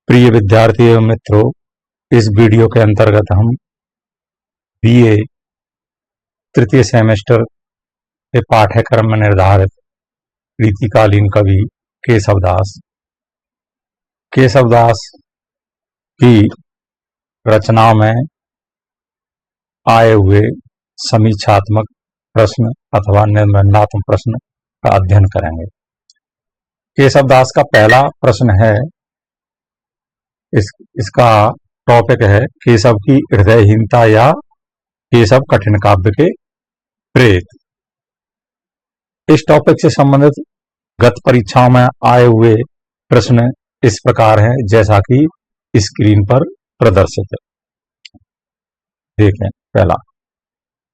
प्रिय विद्यार्थी एवं मित्रों, इस वीडियो के अंतर्गत हम बीए तृतीय सेमेस्टर के पाठ्यक्रम में निर्धारित रीतिकालीन कवि केशव दास की रचनाओं में आए हुए समीक्षात्मक प्रश्न अथवा निबंधात्मक प्रश्न का अध्ययन करेंगे। केशव दास का पहला प्रश्न है, इसका टॉपिक है केशव की हृदयहीनता या केशव कठिन काव्य के प्रेत। इस टॉपिक से संबंधित गत परीक्षाओं में आए हुए प्रश्न इस प्रकार हैं जैसा कि स्क्रीन पर प्रदर्शित है। देखें, पहला,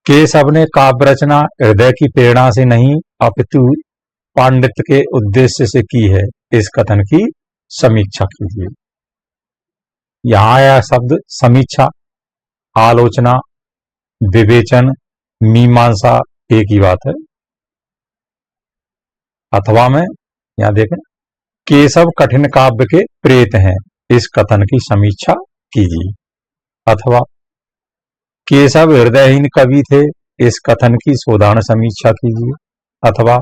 केशव ने काव्य रचना हृदय की प्रेरणा से नहीं अपितु पांडित्य के उद्देश्य से की है। इस कथन की समीक्षा कीजिए। यहां यह शब्द समीक्षा, आलोचना, विवेचन, मीमांसा एक ही बात है। अथवा में यहां देखें, केशव कठिन काव्य के प्रेत हैं, इस कथन की समीक्षा कीजिए। अथवा केशव हृदयहीन कवि थे, इस कथन की साधारण समीक्षा कीजिए। अथवा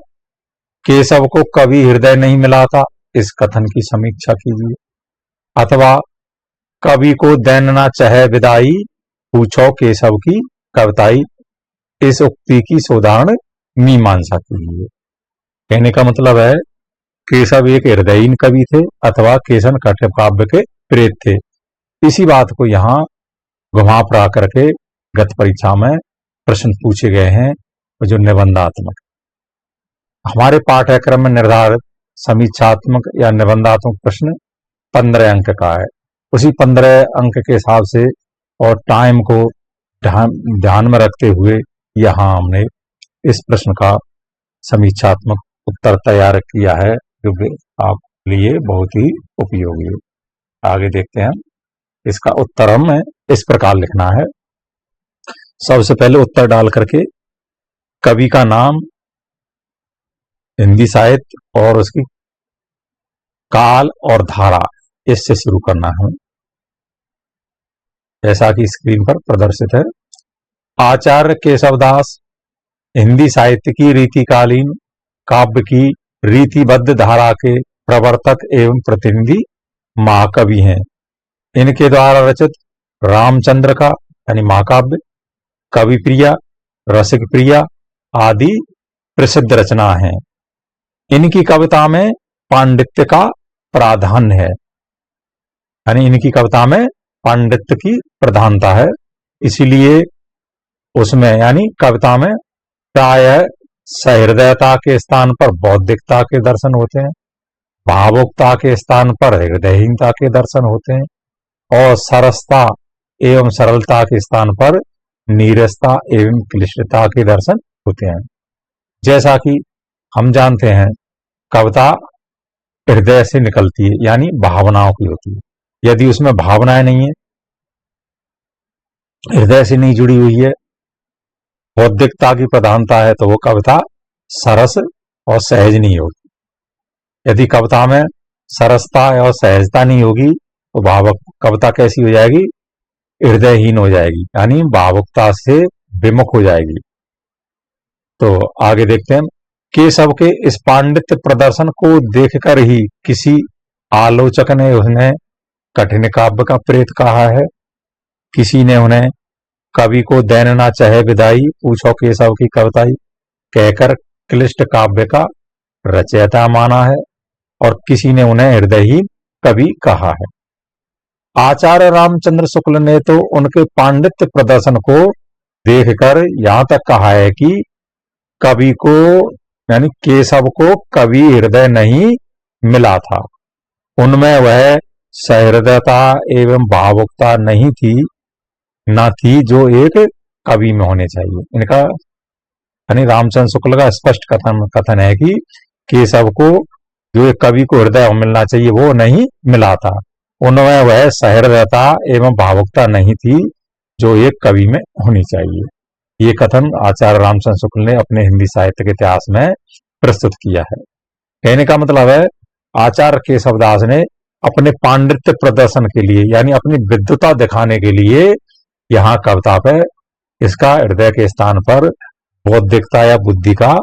केशव को कवि हृदय नहीं मिला था, इस कथन की समीक्षा कीजिए। अथवा कवि को दैन ना चाहे विदाई, पूछो केशव की कविताई, इस उक्ति की साधारण मीमांसा कीजिए। कहने का मतलब है केशव एक हृदयहीन कवि थे अथवा केशव कठिन काव्य के प्रेत थे। इसी बात को यहाँ घुमा फिरा करके गत परीक्षा में प्रश्न पूछे गए हैं, जो निबंधात्मक। हमारे पाठ्यक्रम में निर्धारित समीक्षात्मक या निबंधात्मक प्रश्न 15 अंक का है। उसी 15 अंक के हिसाब से और टाइम को ध्यान में रखते हुए यहाँ हमने इस प्रश्न का समीक्षात्मक उत्तर तैयार किया है, जो आप लिए बहुत ही उपयोगी है। आगे देखते हैं। इसका उत्तर हमें इस प्रकार लिखना है। सबसे पहले उत्तर डाल करके कवि का नाम, हिंदी साहित्य और उसकी काल और धारा, इससे शुरू करना है, जैसा कि स्क्रीन पर प्रदर्शित है। आचार्य केशवदास हिंदी साहित्य की रीतिकालीन काव्य की रीतिबद्ध धारा के प्रवर्तक एवं प्रतिनिधि महाकवि हैं। इनके द्वारा रचित रामचंद्र का यानी महाकाव्य, कवि प्रिया, रसिक प्रिया आदि प्रसिद्ध रचना हैं। इनकी कविता में पांडित्य का प्राधान्य है, यानी इनकी कविता में पांडित्य की प्रधानता है। इसीलिए उसमें यानी कविता में प्रायः सहृदयता के स्थान पर बौद्धिकता के दर्शन होते हैं, भावुकता के स्थान पर हृदयहीनता के दर्शन होते हैं, और सरसता एवं सरलता के स्थान पर नीरसता एवं क्लिष्टता के दर्शन होते हैं। जैसा कि हम जानते हैं, कविता हृदय से निकलती है, यानी भावनाओं की होती है। यदि उसमें भावनाएं नहीं है, हृदय से नहीं जुड़ी हुई है, बौद्धिकता की प्रधानता है, तो वो कविता सरस और सहज नहीं होगी। यदि कविता में सरसता और सहजता नहीं होगी, तो भावुक कविता कैसी हो जाएगी? हृदयहीन हो जाएगी, यानी भावुकता से विमुख हो जाएगी। तो आगे देखते हैं। केशव के इस पांडित्य प्रदर्शन को देखकर ही किसी आलोचक ने उन्हें कठिन काव्य का प्रेत कहा है, किसी ने उन्हें कवि को दैन ना चाहे विदाई, पूछो केशव की कविताई कहकर क्लिष्ट काव्य का रचयिता माना है, और किसी ने उन्हें हृदयहीन कवि कहा है। आचार्य रामचंद्र शुक्ल ने तो उनके पांडित्य प्रदर्शन को देखकर यहां तक कहा है कि कवि को यानी केशव को कवि हृदय नहीं मिला था, उनमें वह सहृदयता एवं भावुकता नहीं थी, न थी जो एक कवि में होने चाहिए। इनका यानी रामचंद्र शुक्ल का स्पष्ट कथन है कि केशव को जो एक कवि को हृदय मिलना चाहिए वो नहीं मिला था, उनमें वह सहृदयता एवं भावुकता नहीं थी जो एक कवि में होनी चाहिए। ये कथन आचार्य रामचंद्र शुक्ल ने अपने हिंदी साहित्य के इतिहास में प्रस्तुत किया है। कहने का मतलब है आचार्य केशवदास ने अपने पांडित्य प्रदर्शन के लिए यानी अपनी विद्वता दिखाने के लिए यहाँ कविता पे इसका हृदय के स्थान पर बौद्धिकता या बुद्धि का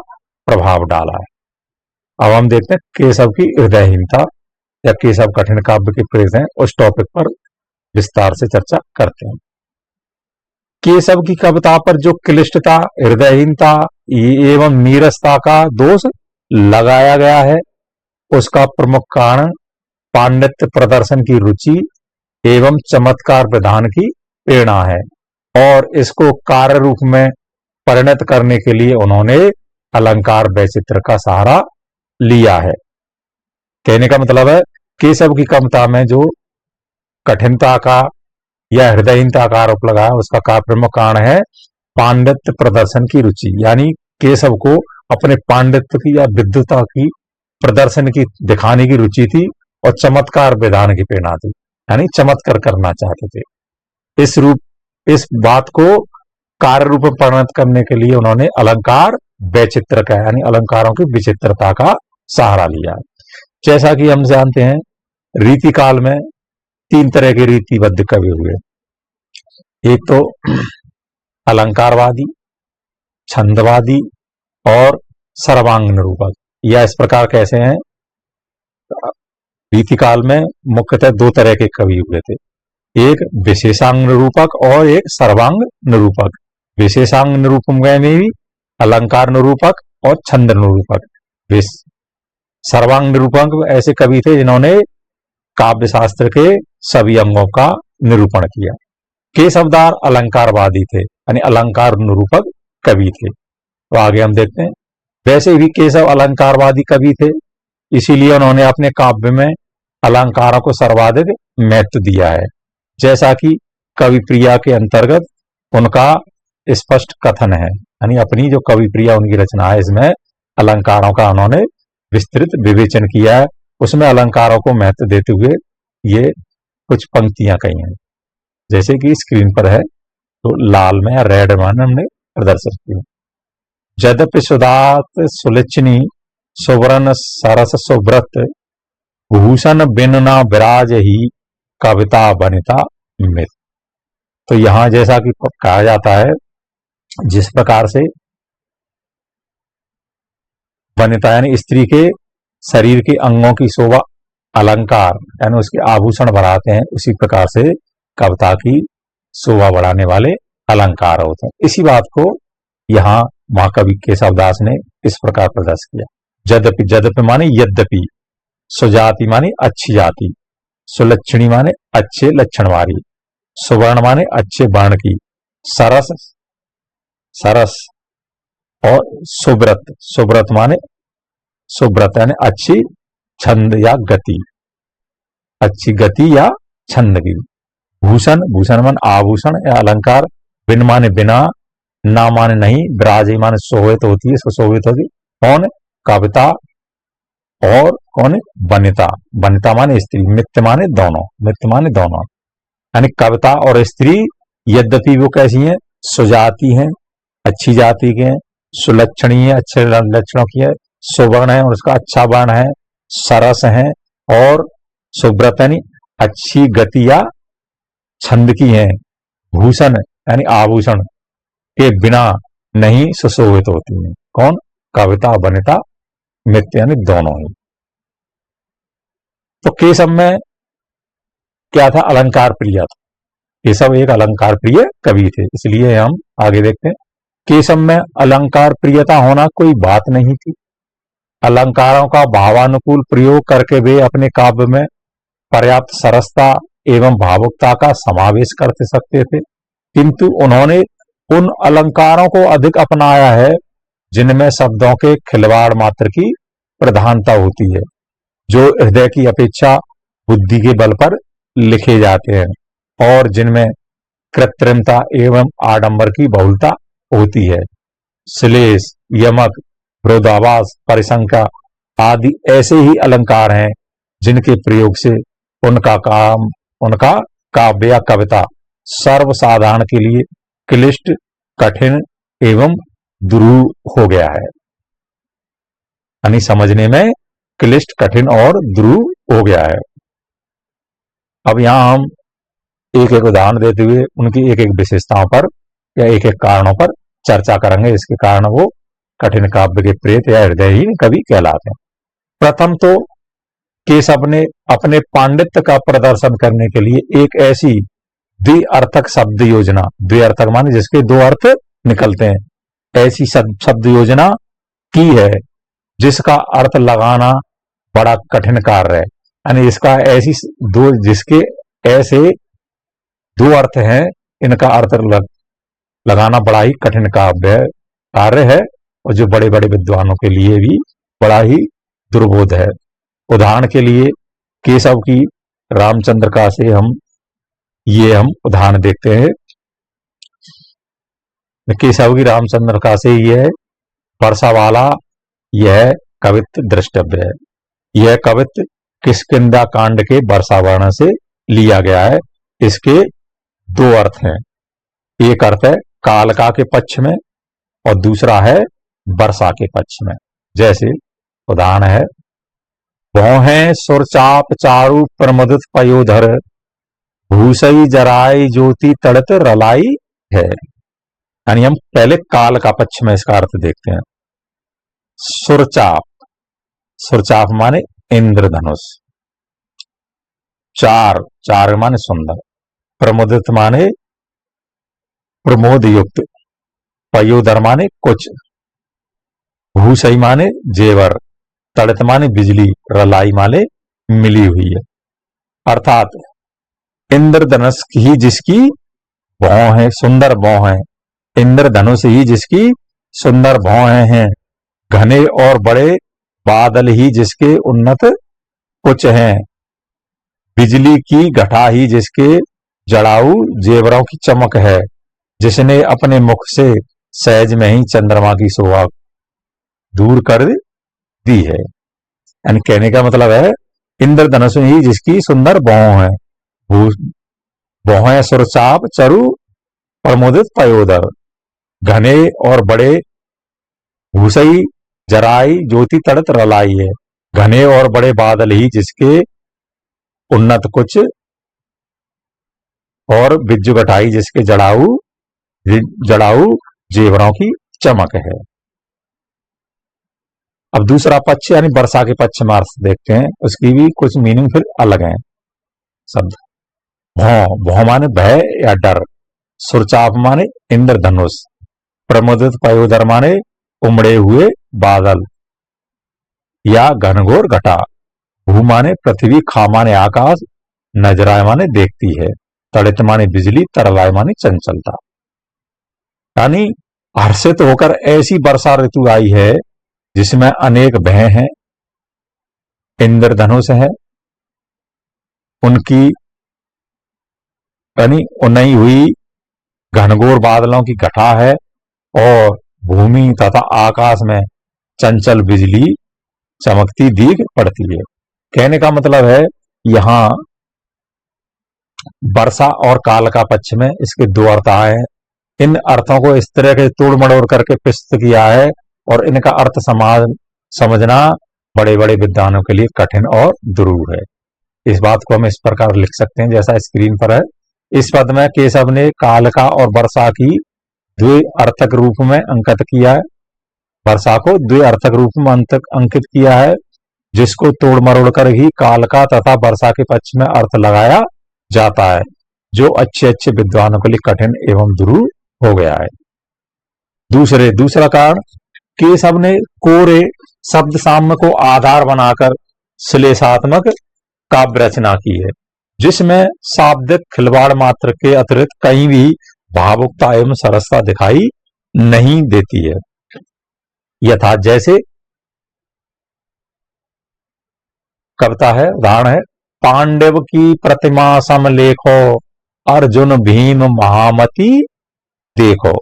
प्रभाव डाला है। अब हम देखते हैं केशव की हृदयहीनता या केशव कठिन काव्य के प्रेस हैं, उस टॉपिक पर विस्तार से चर्चा करते हैं। केशव की कविता पर जो क्लिष्टता, हृदयहीनता एवं नीरसता का दोष लगाया गया है, उसका प्रमुख कारण पांडित्य प्रदर्शन की रुचि एवं चमत्कार विधान की प्रेरणा है और इसको कार्य रूप में परिणत करने के लिए उन्होंने अलंकार वैचित्र का सहारा लिया है। कहने का मतलब है केशव की कविता में जो कठिनता का या हृदयहीनता का आरोप लगाया, उसका प्रमुख कारण है पांडित्य प्रदर्शन की रुचि, यानी केशव को अपने पांडित्य की या विद्वता की प्रदर्शन की दिखाने की रुचि थी और चमत्कार विधान की प्रेरणा थी, यानी चमत्कार करना चाहते थे। इस बात को कार्य रूप में परिणत करने के लिए उन्होंने अलंकार वैचित्र का यानी अलंकारों की विचित्रता का सहारा लिया। जैसा कि हम जानते हैं रीति काल में 3 तरह के रीतिबद्ध कवि हुए। एक तो अलंकारवादी, छंदवादी और सर्वांग निरूपक। यह इस प्रकार कैसे हैं? रीति काल में मुख्यतः 2 तरह के कवि हुए थे, एक विशेषांग निरूपक और एक सर्वांग निरूपक। विशेषांग निरूपक में भी अलंकार निरूपक और छंद निरूपक। सर्वांग निरूपक ऐसे कवि थे जिन्होंने काव्य शास्त्र के सभी अंगों का निरूपण किया। केशवदार अलंकारवादी थे यानी अलंकार निरूपक कवि थे। तो आगे हम देखते हैं। वैसे भी केशव अलंकारवादी कवि थे, इसीलिए उन्होंने अपने काव्य में अलंकारों को सर्वाधिक महत्व दिया है। जैसा कि कवि प्रिया के अंतर्गत उनका स्पष्ट कथन है, यानी अपनी जो कवि प्रिया उनकी रचना है इसमें अलंकारों का उन्होंने विस्तृत विवेचन किया है। उसमें अलंकारों को महत्व देते हुए ये कुछ पंक्तियां कही हैं, जैसे कि स्क्रीन पर है, तो लाल में या रेड में हमने प्रदर्शित किया। यद्यपि सुदात सुलक्षणी सुवर्ण सरस सुव्रत भूषण बिन न विराज ही कविता बनिता मित। तो यहां जैसा कि कहा जाता है, जिस प्रकार से वनिता यानी स्त्री के शरीर के अंगों की शोभा अलंकार यानी उसके आभूषण बढ़ाते हैं, उसी प्रकार से कविता की शोभा बढ़ाने वाले अलंकार होते हैं। इसी बात को यहाँ महाकवि केशवदास ने इस प्रकार प्रदर्शित किया। यद्यपि, यद्यपि माने यद्यपि, सुजाति माने अच्छी जाति, सुलक्षणी माने अच्छे लक्षण वाली, सुवर्ण माने अच्छे वर्ण की, सरस सरस और सुब्रत, सुब्रत माने सुब्रत यानी अच्छी छंद या गति, अच्छी गति या छंद की। भूषण, भूषण मान आभूषण या अलंकार, बिन माने बिना, ना माने नहीं, विराज माने शोभित होती है, सुशोभित होती। कौन? कविता। और कौन? वनिता, वनिता माने स्त्री, मित्र माने दोनों, मित्र माने दोनों, यानी कविता और स्त्री यद्यपि वो कैसी हैं? सुजाति हैं, अच्छी जाति के हैं, सुलक्षणी है, अच्छे लक्षणों की है, सुवर्ण है और उसका अच्छा वर्ण है, सरस है और सुब्रत यानी अच्छी गति या छंद की है, भूषण यानी आभूषण के बिना नहीं सुशोभित होती है। कौन? कविता, वनिता, मित्र यानी दोनों ही। तो केशव में क्या था? अलंकार प्रिय था। केशव एक अलंकार प्रिय कवि थे, इसलिए हम आगे देखते हैं। केशव में अलंकार प्रियता होना कोई बात नहीं थी। अलंकारों का भावानुकूल प्रयोग करके वे अपने काव्य में पर्याप्त सरसता एवं भावुकता का समावेश कर सकते थे, किंतु उन्होंने उन अलंकारों को अधिक अपनाया है जिनमें शब्दों के खिलवाड़ मात्र की प्रधानता होती है, जो हृदय की अपेक्षा बुद्धि के बल पर लिखे जाते हैं और जिनमें कृत्रिमता एवं आडंबर की बहुलता होती है। श्लेष, यमक, विरोधाभास, परिसंख्या आदि ऐसे ही अलंकार हैं जिनके प्रयोग से उनका काव्य या कविता सर्वसाधारण के लिए क्लिष्ट, कठिन एवं दुरूह हो गया है, यानी समझने में क्लिष्ट, कठिन और दुरूह हो गया है। अब यहाँ हम एक एक उदाहरण देते हुए उनकी एक एक विशेषताओं पर या एक एक कारणों पर चर्चा करेंगे, इसके कारण वो कठिन काव्य के प्रेत या हृदयहीन कवि कहलाते हैं। प्रथम तो केशव ने अपने पांडित्य का प्रदर्शन करने के लिए एक ऐसी द्विअर्थक शब्द योजना, द्विअर्थक माने जिसके दो अर्थ निकलते हैं, ऐसी शब्द योजना की है जिसका अर्थ लगाना बड़ा कठिन कार्य है। यानी इसका ऐसी दो, जिसके ऐसे दो अर्थ हैं, इनका अर्थ लगाना बड़ा ही कठिन कार्य है और जो बड़े बड़े विद्वानों के लिए भी बड़ा ही दुर्बोध है। उदाहरण के लिए केशव की रामचंद्र का से हम उदाहरण देखते हैं। केशव की रामचंद्र का से यह वर्षा वाला यह कवित्व द्रष्टव्य है। यह कवित्व किष्किंधा कांड के वर्षा वर्णन से लिया गया है। इसके दो अर्थ हैं, एक अर्थ है कालका के पक्ष में और दूसरा है वर्षा के पक्ष में। जैसे उदाहरण है, भौहें सुरचाप चारु प्रमुदित पयोधर, भूसई जराई ज्योति तड़त रलाई है। यानी हम पहले काल का पक्ष में इसका अर्थ देखते हैं। सुरचाप, सुरचाप माने इंद्रधनुष, चार, चार माने सुंदर, प्रमुदित माने प्रमोद युक्त, पयोधर माने कुछ, भूसई माने जेवर, तड़ित माने बिजली, रलाई माने मिली हुई है। अर्थात इंद्रधनुष ही जिसकी भौं है, सुंदर भौं है, इंद्रधनुष ही जिसकी सुंदर भौं हैं, घने और बड़े बादल ही जिसके उन्नत कुछ हैं, बिजली की घटा ही जिसके जड़ाऊ जेवरों की चमक है, जिसने अपने मुख से सहज में ही चंद्रमा की शोभा दूर कर दी है। यानी कहने का मतलब है इंद्रधनुष ही जिसकी सुंदर भौं है, भौं सुरचाप चरु प्रमुदित पयोधर, घने और बड़े भूसई जराई ज्योति तड़त रलाई है। घने और बड़े बादल ही जिसके उन्नत कुछ और बिज्जु घटाई जिसके जड़ाऊ जेवरों की चमक है। अब दूसरा पक्ष यानी वर्षा के पक्ष में अर्थ देखते हैं, उसकी भी कुछ मीनिंग फिर अलग है। शब्द भौं, भौं माने भय या डर, सुरचाप माने इंद्रधनुष, प्रमुदित पयोधर माने उमड़े हुए बादल या घनघोर घटा, भू माने पृथ्वी, खा माने आकाश, नजराय माने देखती है, तड़ित माने बिजली, तरलाय माने चंचलता। यानी हर्षित होकर ऐसी वर्षा ऋतु आई है जिसमें अनेक भय हैं, इंद्रधनुष है, उनकी यानी उन्नई हुई घनघोर बादलों की घटा है और भूमि तथा आकाश में चंचल बिजली चमकती दिख पड़ती है। कहने का मतलब है यहां वर्षा और काल का पक्ष में इसके दो अर्थ आए हैं। इन अर्थों को इस तरह के तोड़ मड़ोड़ करके प्रस्तुत किया है और इनका अर्थ समझना बड़े बड़े विद्वानों के लिए कठिन और दुरूह है। इस बात को हम इस प्रकार लिख सकते हैं जैसा स्क्रीन पर है। इस पद में केशव ने कालका और वर्षा की द्विअर्थक रूप में अंकित किया है, वर्षा को द्विअर्थक रूप में अंकित किया है, जिसको तोड़ मरोड़ कर ही कालका तथा वर्षा के पक्ष में अर्थ लगाया जाता है, जो अच्छे अच्छे विद्वानों के लिए कठिन एवं दुरूह हो गया है। दूसरा कारण, केशव ने कोरे शब्द साम्य को आधार बनाकर श्लेषात्मक काव्य रचना की है, जिसमें शाब्दिक खिलवाड़ मात्र के अतिरिक्त कहीं भी भावुकता एवं सरसता दिखाई नहीं देती है। यथा जैसे कविता है, उदाहरण है, पांडव की प्रतिमा समलेखो, अर्जुन भीम महामती देखो।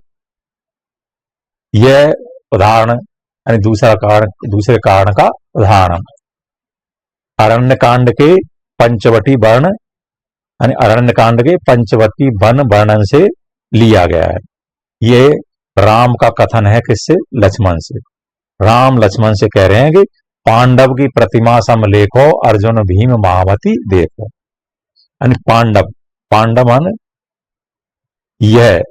यह उदाहरण यानी दूसरे कारण का उदाहरण अरण्य कांड के पंचवटी वर्ण यानी अरण्य कांड के पंचवटी वन वर्णन से लिया गया है। ये राम का कथन है, किससे? लक्ष्मण से। राम लक्ष्मण से कह रहे हैं कि पांडव की प्रतिमा समलेखो, अर्जुन भीम महामती देखो। यानी पांडव, पांडव मान यह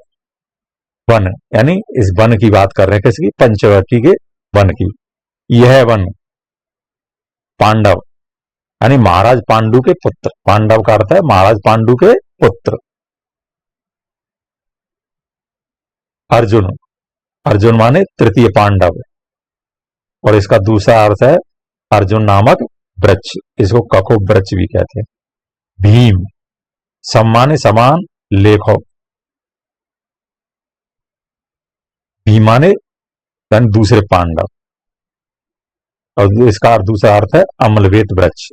वन, यानी इस वन की बात कर रहे हैं, किसकी, पंचवटी के वन की। यह वन पांडव यानी महाराज पांडु के पुत्र, पांडव का अर्थ है महाराज पांडु के पुत्र। अर्जुन, अर्जुन माने तृतीय पांडव, और इसका दूसरा अर्थ है अर्जुन नामक वृक्ष, इसको कको वृक्ष भी कहते हैं। भीम, सम माने समान, लेखो, भीम माने यानी दूसरे पांडव, और इसका दूसरा अर्थ है अम्लवेत वृक्ष।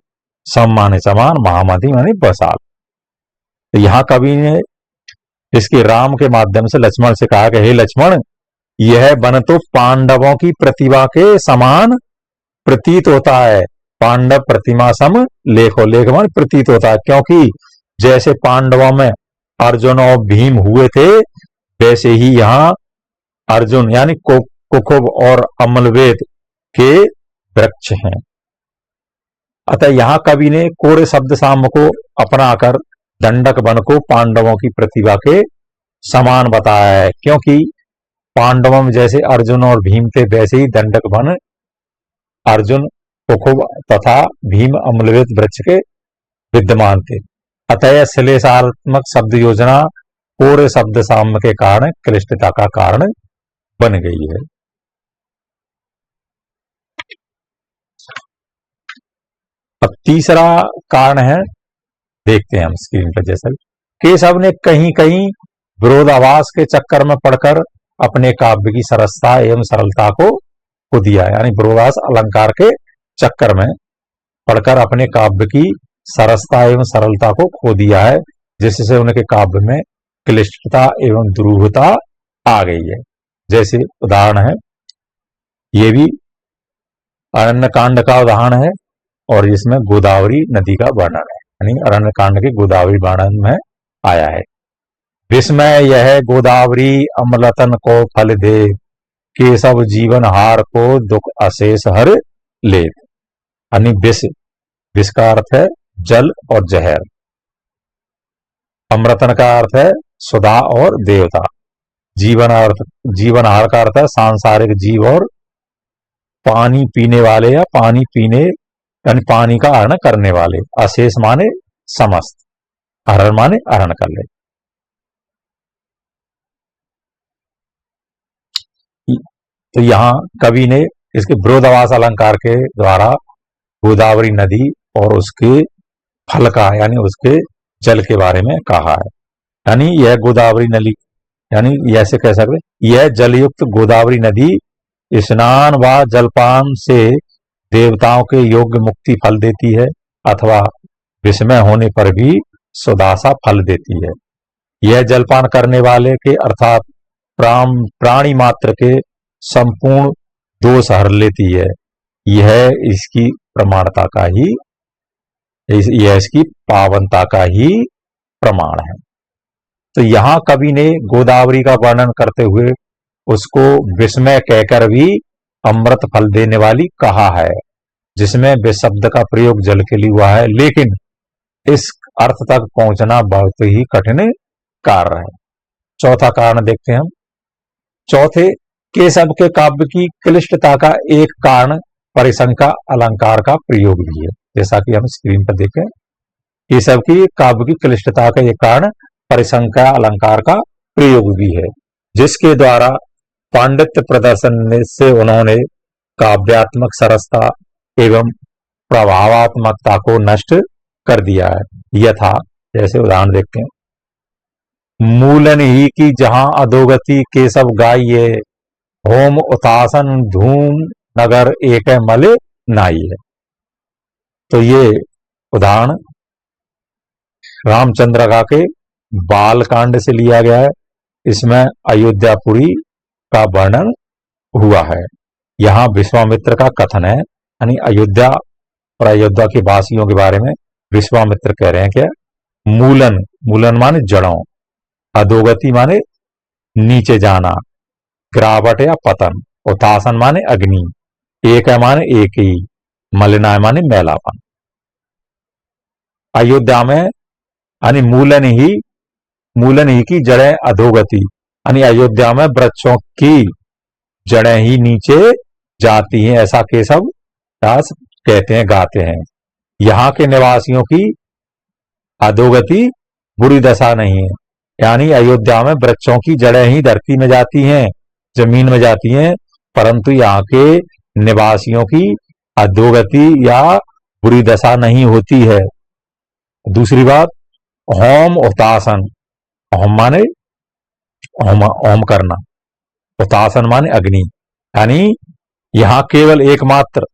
सम माने समान, महामति माने बसाल। तो यहां कवि ने इसके राम के माध्यम से लक्ष्मण से कहा कि हे लक्ष्मण, यह वन तो पांडवों की प्रतिभा के समान प्रतीत होता है। पांडव प्रतिमा सम लेखो, लेख मान प्रतीत होता है, क्योंकि जैसे पांडवों में अर्जुन और भीम हुए थे, वैसे ही यहाँ अर्जुन यानी कुकुब और अम्लवेत के वृक्ष हैं। अतः यहां कवि ने कोरे शब्द साम को अपनाकर दंडक वन को पांडवों की प्रतिभा के समान बताया है, क्योंकि पांडवों में जैसे अर्जुन और भीम थे, वैसे ही दंडक वन अर्जुन, कुकुब तथा भीम अम्लवेत वृक्ष के विद्यमान थे। अतः श्लेषात्मक शब्द योजना कोरे शब्द साम्य के कारण क्लिष्टता का कारण बन गई है। अब तीसरा कारण है, देखते हैं हम स्क्रीन पर। जैसा केशव ने कहीं कहीं विरोधाभास के चक्कर में पड़कर अपने काव्य की सरसता एवं सरलता को खो दिया, यानी विरोधाभास अलंकार के चक्कर में पढ़कर अपने काव्य की सरसता एवं सरलता को खो दिया है, जिससे उनके काव्य में क्लिष्टता एवं दुरूहता आ गई है। जैसे उदाहरण है, ये भी अरण्य कांड का उदाहरण है, और इसमें गोदावरी नदी का वर्णन है, यानी अरण्य कांड के गोदावरी वर्णन में आया है। विस्मय यह गोदावरी अमलतन को फल दे, केशव जीवन हार को दुख अशेष हर लेत। यानी विष का अर्थ है जल और जहर, अमृतन का अर्थ है सुधा और देवता, जीवन हार का अर्थ है सांसारिक जीव और पानी पीने वाले या पानी पीने यानी पानी का हरण करने वाले। अशेष माने समस्त, हरण माने हरण कर ले। तो यहां कवि ने इसके विरोधाभास अलंकार के द्वारा गोदावरी नदी और उसके फल का यानी उसके जल के बारे में कहा है। यानी यह गोदावरी नदी, यानी ऐसे कह सकते, यह जलयुक्त गोदावरी नदी स्नान व जलपान से देवताओं के योग्य मुक्ति फल देती है, अथवा विस्मय होने पर भी सुदासा फल देती है। यह जलपान करने वाले के अर्थात प्राणी मात्र के संपूर्ण दोष हर लेती है। यह इसकी प्रमाणता का ही, यह इसकी पावनता का ही प्रमाण है। तो यहां कवि ने गोदावरी का वर्णन करते हुए उसको विस्मय कहकर भी अमृत फल देने वाली कहा है, जिसमें विष शब्द का प्रयोग जल के लिए हुआ है, लेकिन इस अर्थ तक पहुंचना बहुत ही कठिन कार्य है। चौथा कारण देखते हैं हम। चौथे, केशव के काव्य की क्लिष्टता का एक कारण परिसंख्या अलंकार का प्रयोग भी है। जैसा कि हम स्क्रीन पर देखें, केशव की काव्य की क्लिष्टता का एक कारण परिसंख्या अलंकार का प्रयोग भी है, जिसके द्वारा पांडित्य प्रदर्शन से उन्होंने काव्यात्मक सरसता एवं प्रभावात्मकता को नष्ट कर दिया है। यथा, जैसे उदाहरण देखते हैं, मूलन ही की जहां अधोगति केशव गाइये, होम उतासन धूम नगर एक मले नाई है। तो ये उदाहरण रामचंद्र का के बालकांड से लिया गया है। इसमें अयोध्यापुरी का वर्णन हुआ है। यहाँ विश्वामित्र का कथन है, यानी अयोध्या और अयोध्या के वासियों के बारे में विश्वामित्र कह रहे हैं क्या, मूलन माने जड़ों, अधोगति माने नीचे जाना, गिरावट या पतन, उतासन माने अग्नि, एक है माने एक ही, मलिनाय माने मैलापन। अयोध्या में यानी मूलन ही की जड़ें अधोगति, यानी अयोध्या में वृक्षों की जड़ें ही नीचे जाती हैं, ऐसा केशव दास कहते हैं, गाते हैं। यहाँ के निवासियों की अधोगति बुरी दशा नहीं है, यानी अयोध्या में वृक्षों की जड़ें ही धरती में जाती हैं, जमीन में जाती हैं, परंतु यहाँ के निवासियों की अधोगति या बुरी दशा नहीं होती है। दूसरी बात, होम हुतासन, होम माने होम करना, हुतासन माने अग्नि, यानी यहाँ केवल एकमात्र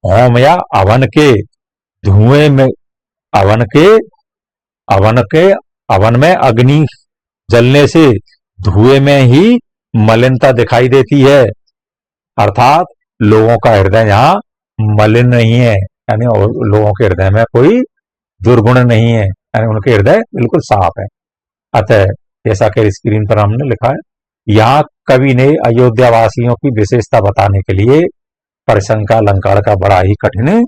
होम या हवन के धुएं में हवन में अग्नि जलने से धुएं में ही मलिनता दिखाई देती है, अर्थात लोगों का हृदय यहाँ मलिन नहीं है, यानी लोगों के हृदय में कोई दुर्गुण नहीं है, यानी उनके हृदय बिल्कुल साफ है। अतः जैसा कि स्क्रीन पर हमने लिखा है, यहाँ कवि ने अयोध्या वासियों की विशेषता बताने के लिए परिसंख्या अलंकार का बड़ा ही कठिन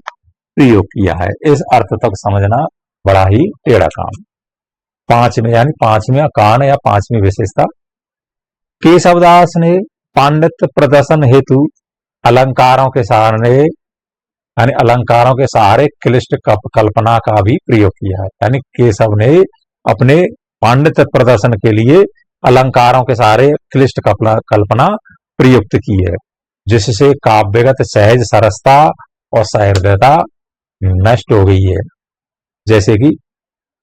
प्रयोग किया है। इस अर्थ तक समझना बड़ा ही टेढ़ा काम। पांचवें कान या पांचवी विशेषता, केशवदास ने पांडित्य प्रदर्शन हेतु अलंकारों के सहारे क्लिष्ट कल्पना का भी प्रयोग किया है, यानी केशव ने अपने पांडित्य प्रदर्शन के लिए अलंकारों के सहारे क्लिष्ट कल्पना प्रयुक्त की है, जिससे काव्यगत सहज सरसता और सहृदयता नष्ट हो गई है। जैसे कि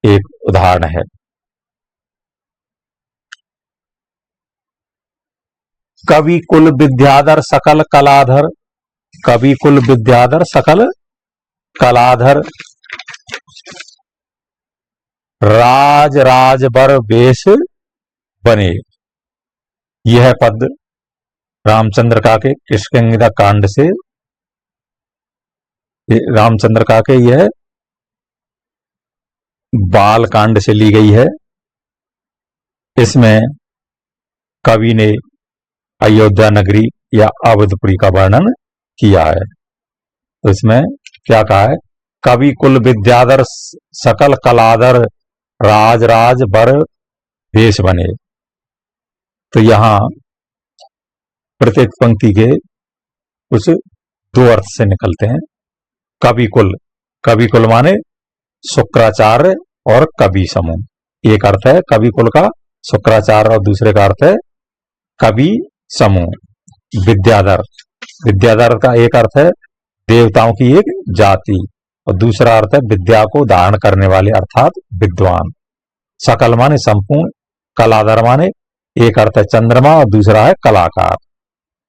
एक उदाहरण है, कवि कुल विद्याधर सकल कलाधर, कवि कुल विद्याधर सकल कलाधर, राज राजबर वेश बने। यह पद रामचंद्र का के किष्किंधा कांड से, रामचंद्र का के यह बाल कांड से ली गई है। इसमें कवि ने अयोध्या नगरी या अवधपुरी का वर्णन किया है। तो इसमें क्या कहा है, कवि कुल विद्याधर सकल कलाधर, राज राज बर वेश बने। तो यहां प्रत्येक पंक्ति के कुछ दो अर्थ से निकलते हैं। कवि कुल माने शुक्राचार्य और कवि समूह। एक अर्थ है कवि कुल का शुक्राचार्य और दूसरे का अर्थ है कवि समूह। विद्याधर का एक अर्थ है देवताओं की एक जाति और दूसरा अर्थ है विद्या को धारण करने वाले अर्थात विद्वान। सकल माने संपूर्ण, कलाधर माने एक अर्थ है चंद्रमा और दूसरा है कलाकार।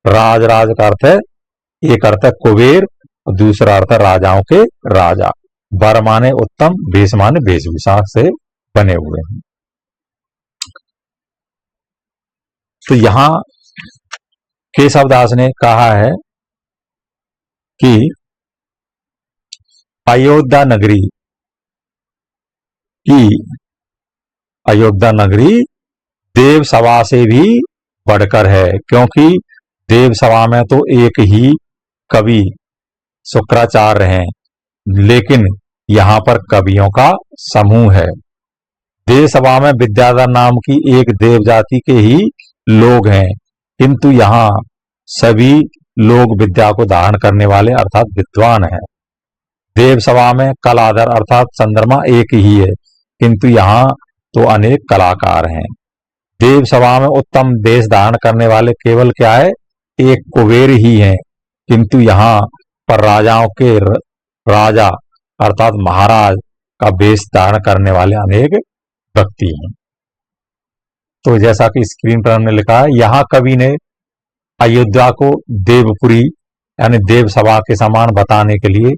राज का अर्थ है, एक अर्थ है कुबेर और दूसरा अर्थ है राजाओं के राजा। वर माने उत्तम, वेश माने वेशभूषा से बने हुए हैं। तो यहां केशवदास ने कहा है कि अयोध्या नगरी देव सभा से भी बढ़कर है, क्योंकि देव सभा में तो एक ही कवि शुक्राचार्य हैं, लेकिन यहां पर कवियों का समूह है। देव सभा में विद्याधर नाम की एक देव जाति के ही लोग हैं, किंतु यहाँ सभी लोग विद्या को धारण करने वाले अर्थात विद्वान हैं। देव सभा में कलाधर अर्थात चंद्रमा एक ही है, किंतु यहाँ तो अनेक कलाकार हैं। देव सभा में उत्तम वेश धारण करने वाले केवल क्या है, एक कुबेर ही हैं, किंतु यहाँ पर राजाओं के राजा अर्थात महाराज का वेश धारण करने वाले अनेक व्यक्ति हैं। तो जैसा कि स्क्रीन पर हमने लिखा है, यहाँ कवि ने अयोध्या को देवपुरी यानी देव सभा के समान बताने के लिए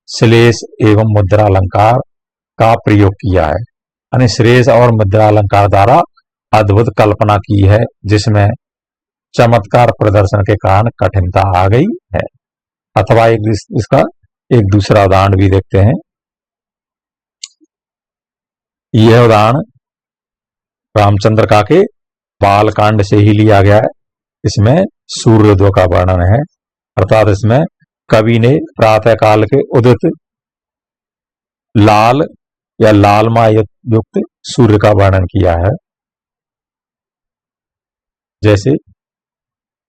श्लेष एवं मुद्रा अलंकार का प्रयोग किया है, यानी श्लेष और मुद्रा अलंकार द्वारा अद्भुत कल्पना की है, जिसमें चमत्कार प्रदर्शन के कारण कठिनता आ गई है। अथवा इसका एक दूसरा उदाहरण भी देखते हैं। यह उदाहरण रामचंद्र का के बाल कांड से ही लिया गया है। इसमें सूर्योदय का वर्णन है, अर्थात इसमें कवि ने प्रातः काल के उदित लाल या लालमा युक्त सूर्य का वर्णन किया है। जैसे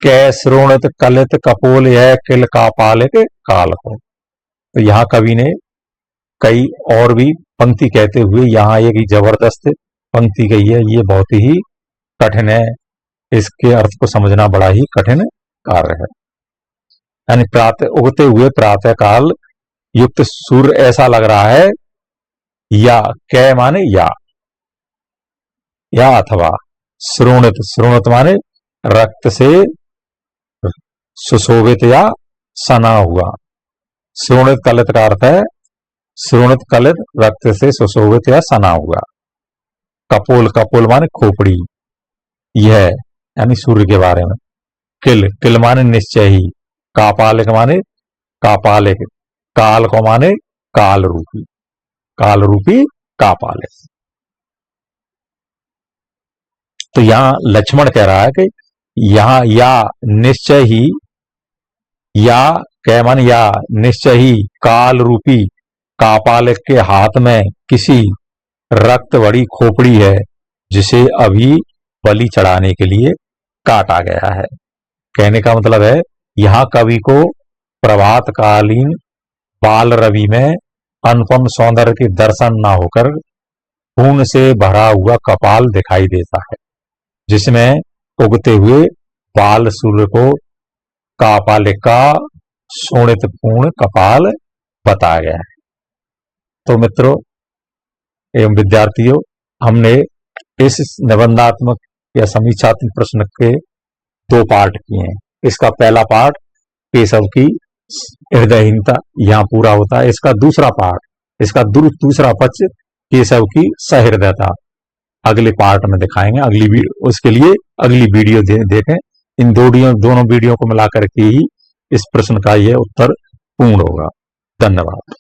कैसरोणित कलित कपोल यह किल कापालिक काल को। तो यहाँ कवि ने कई और भी पंक्ति कहते हुए यहाँ एक ही जबरदस्त पंक्ति कही है, ये बहुत ही कठिन है, इसके अर्थ को समझना बड़ा ही कठिन कार्य है। यानी प्रातः उगते हुए प्रातः काल युक्त सूर्य ऐसा लग रहा है, या कै माने या अथवा श्रोणित माने रक्त से सुशोभित या सना हुआ। श्रोणित कलित का अर्थ है श्रोणित कलित रक्त से सुशोभित या सना हुआ। कपोल माने खोपड़ी, यह यानी सूर्य के बारे में। किल माने निश्चय ही। कापालिक माने कापालिक। काल को माने काल रूपी कापालिक। तो यहां लक्ष्मण कह रहा है कि यहां या निश्चय ही, या कै माने या निश्चय ही काल रूपी कापालिक के हाथ में किसी रक्त भरी खोपड़ी है, जिसे अभी बलि चढ़ाने के लिए काटा गया है। कहने का मतलब है यहां कवि को प्रभातकालीन बाल रवि में अनुपम सौंदर्य के दर्शन न होकर खून से भरा हुआ कपाल दिखाई देता है, जिसमें उगते हुए बाल सूर्य को कापालिक का शोणित पूर्ण कपाल बताया गया है। तो मित्रों एवं विद्यार्थियों, हमने इस निबंधात्मक या समीक्षात्मक प्रश्न के 2 पार्ट किए हैं। इसका पहला पार्ट केशव की हृदयहीनता यहाँ पूरा होता है। इसका दूसरा पार्ट, इसका दूसरा पक्ष केशव की सहृदयता अगले पार्ट में दिखाएंगे। उसके लिए अगली वीडियो देखें। इन दोनों वीडियो को मिलाकर के ही इस प्रश्न का यह उत्तर पूर्ण होगा। धन्यवाद।